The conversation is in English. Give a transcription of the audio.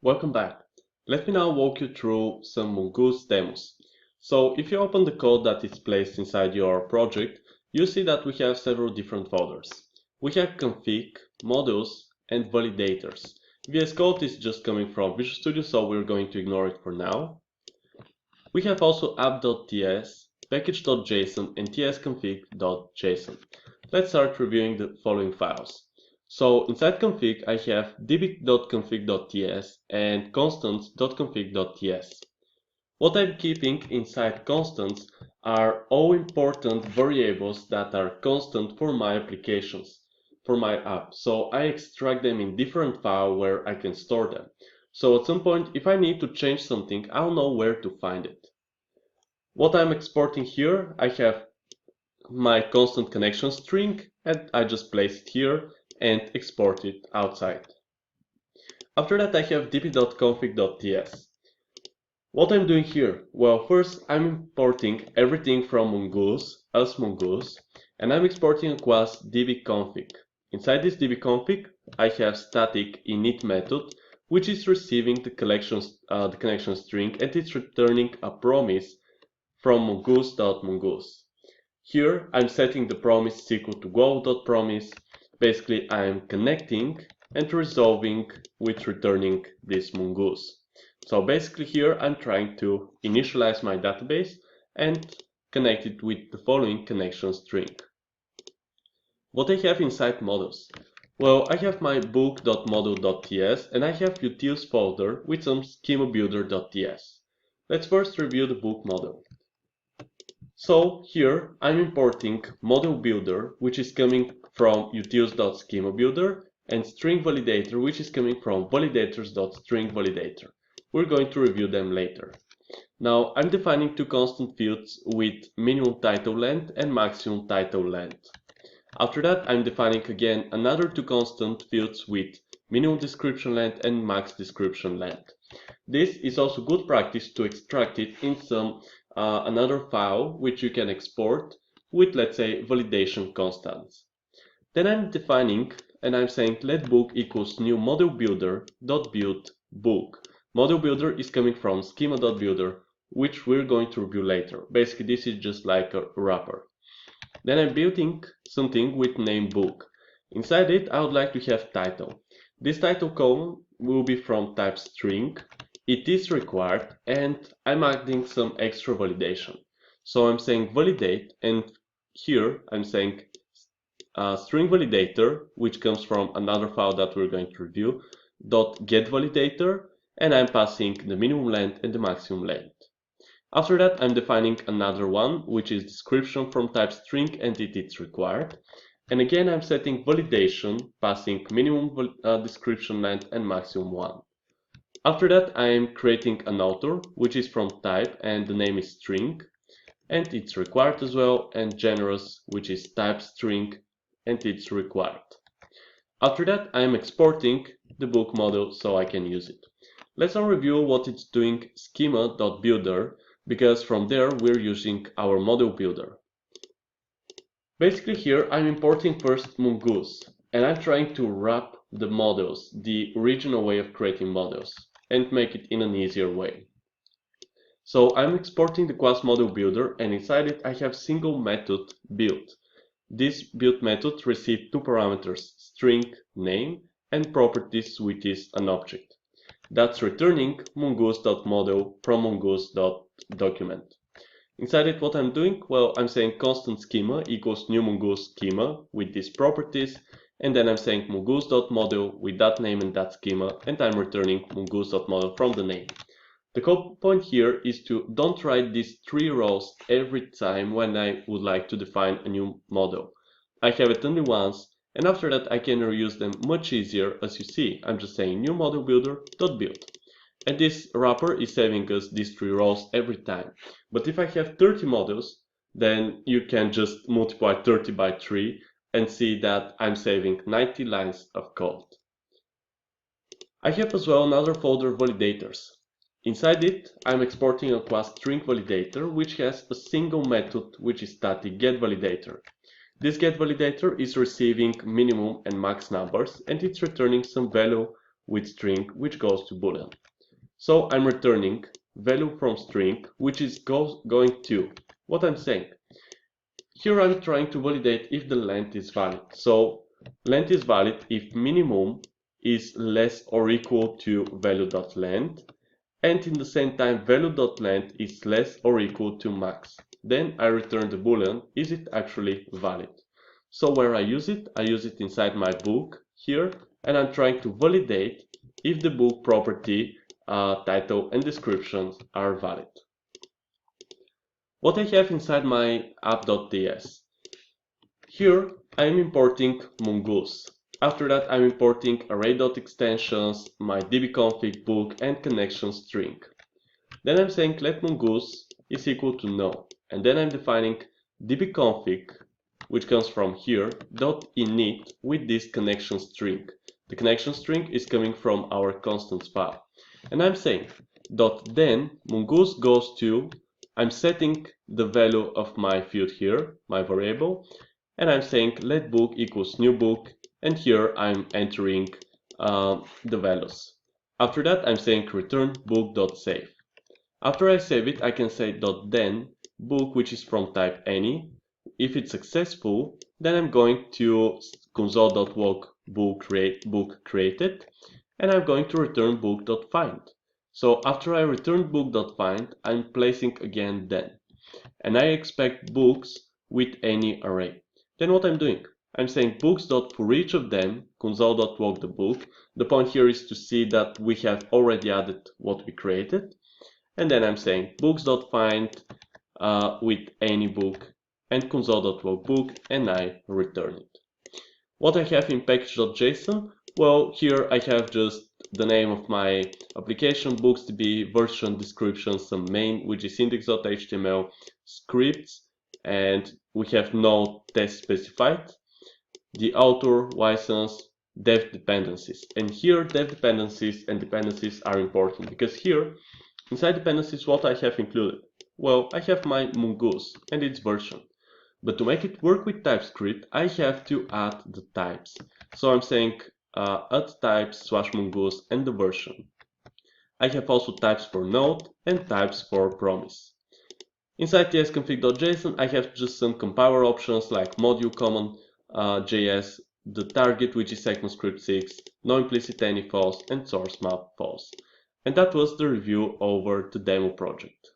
Welcome back. Let me now walk you through some Mongoose demos. So if you open the code that is placed inside your project, you see that we have several different folders. We have config, modules, and validators. VS Code is just coming from Visual Studio, so we're going to ignore it for now. We have also app.ts, package.json, and tsconfig.json. Let's start reviewing the following files. So inside config, I have db.config.ts and constants.config.ts. What I'm keeping inside constants are all important variables that are constant for my applications, for my app. So I extract them in different files where I can store them. So at some point, if I need to change something, I'll know where to find it. What I'm exporting here, I have my constant connection string, and I just place it here and export it outside. After that, I have db.config.ts. What I'm doing here? Well, first I'm importing everything from Mongoose as Mongoose, and I'm exporting a class dbconfig. Inside this dbconfig, I have static init method, which is receiving the connection string, and it's returning a promise from mongoose.mongoose. Here I'm setting the promise equal to go.promise. Basically I'm connecting and resolving with returning this mongoose. So basically here I'm trying to initialize my database and connect it with the following connection string. What I have inside modules? Well, I have my book.module.ts and I have utils folder with some schemabuilder.ts. Let's first review the book module. So here I'm importing module builder, which is coming from utils.schemabuilder, and string validator, which is coming from validators.stringValidator. We're going to review them later. Now I'm defining two constant fields with minimum title length and maximum title length. After that, I'm defining again another two constant fields with minimum description length and max description length. This is also good practice to extract it in some another file which you can export with, let's say, validation constants. Then I'm defining and I'm saying let book equals new module builder dot build book. Module builder is coming from schema.builder, which we're going to review later. Basically, this is just like a wrapper. Then I'm building something with name book. Inside it, I would like to have title. This title column will be from type string. It is required, and I'm adding some extra validation. So I'm saying validate, and here I'm saying string validator, which comes from another file that we're going to review, dot get validator, and I'm passing the minimum length and the maximum length. After that, I'm defining another one, which is description from type string, and it is required. And again, I'm setting validation, passing minimum description length and maximum one. After that, I am creating an author, which is from type, and the name is string, and it's required as well, and generous, which is type string, and it's required. After that, I am exporting the book model so I can use it. Let's now review what it's doing schema.builder, because from there we're using our model builder. Basically here I'm importing first Mongoose, and I'm trying to wrap the models, the original way of creating models, and make it in an easier way. So I'm exporting the class model builder, and inside it I have single method build. This build method receives two parameters, string name and properties, which is an object. That's returning mongoose.model from mongoose.document. Inside it, what I'm doing? Well, I'm saying constant schema equals new mongoose schema with these properties, and then I'm saying mongoose.model with that name and that schema, and I'm returning mongoose.model from the name. The whole point here is to don't write these three rows every time when I would like to define a new model. I have it only once, and after that I can reuse them much easier. As you see, I'm just saying new model builder.build. And this wrapper is saving us these three rows every time. But if I have 30 models, then you can just multiply 30 by 3 and see that I'm saving 90 lines of code. I have as well another folder, validators. Inside it, I'm exporting a class string validator, which has a single method, which is static getValidator. This getValidator is receiving minimum and max numbers, and it's returning some value with string, which goes to boolean. So I'm returning value from string, which is going to what I'm saying. Here I'm trying to validate if the length is valid. So length is valid if minimum is less or equal to value.length, and in the same time value.length is less or equal to max. Then I return the boolean, is it actually valid? So where I use it inside my book here, and I'm trying to validate if the book property, title and descriptions are valid. What I have inside my app.ts. Here I am importing Mongoose. After that I'm importing array.extensions, my dbconfig book and connection string. Then I'm saying let Mongoose is equal to no. And then I'm defining dbconfig, which comes from here, .init with this connection string. The connection string is coming from our constants file. And I'm saying .then Mongoose goes to, I'm setting the value of my field here, my variable, and I'm saying let book equals new book, and here I'm entering the values. After that I'm saying return book.save. After I save it, I can say .then book, which is from type any. If it's successful, then I'm going to console.log book created, and I'm going to return book.find. So after I return book.find, I'm placing again then, and I expect books with any array. Then what I'm doing? I'm saying books.for each of them, console.log the book. The point here is to see that we have already added what we created. And then I'm saying books.find with any book and console.log book, and I return it. What I have in package.json, well, here I have just the name of my application, books.db, version, description, some main, which is index.html, scripts, and we have no test specified, the author, license, dev dependencies. And here dev dependencies and dependencies are important because here inside dependencies what I have included. Well, I have my Mongoose and its version. But to make it work with TypeScript, I have to add the types. So I'm saying add types / Mongoose and the version. I have also types for node and types for promise. Inside tsconfig.json, I have just some compiler options like module common JS, the target, which is ECMAScript 6, no implicit any false, and source map false. And that was the review over the demo project.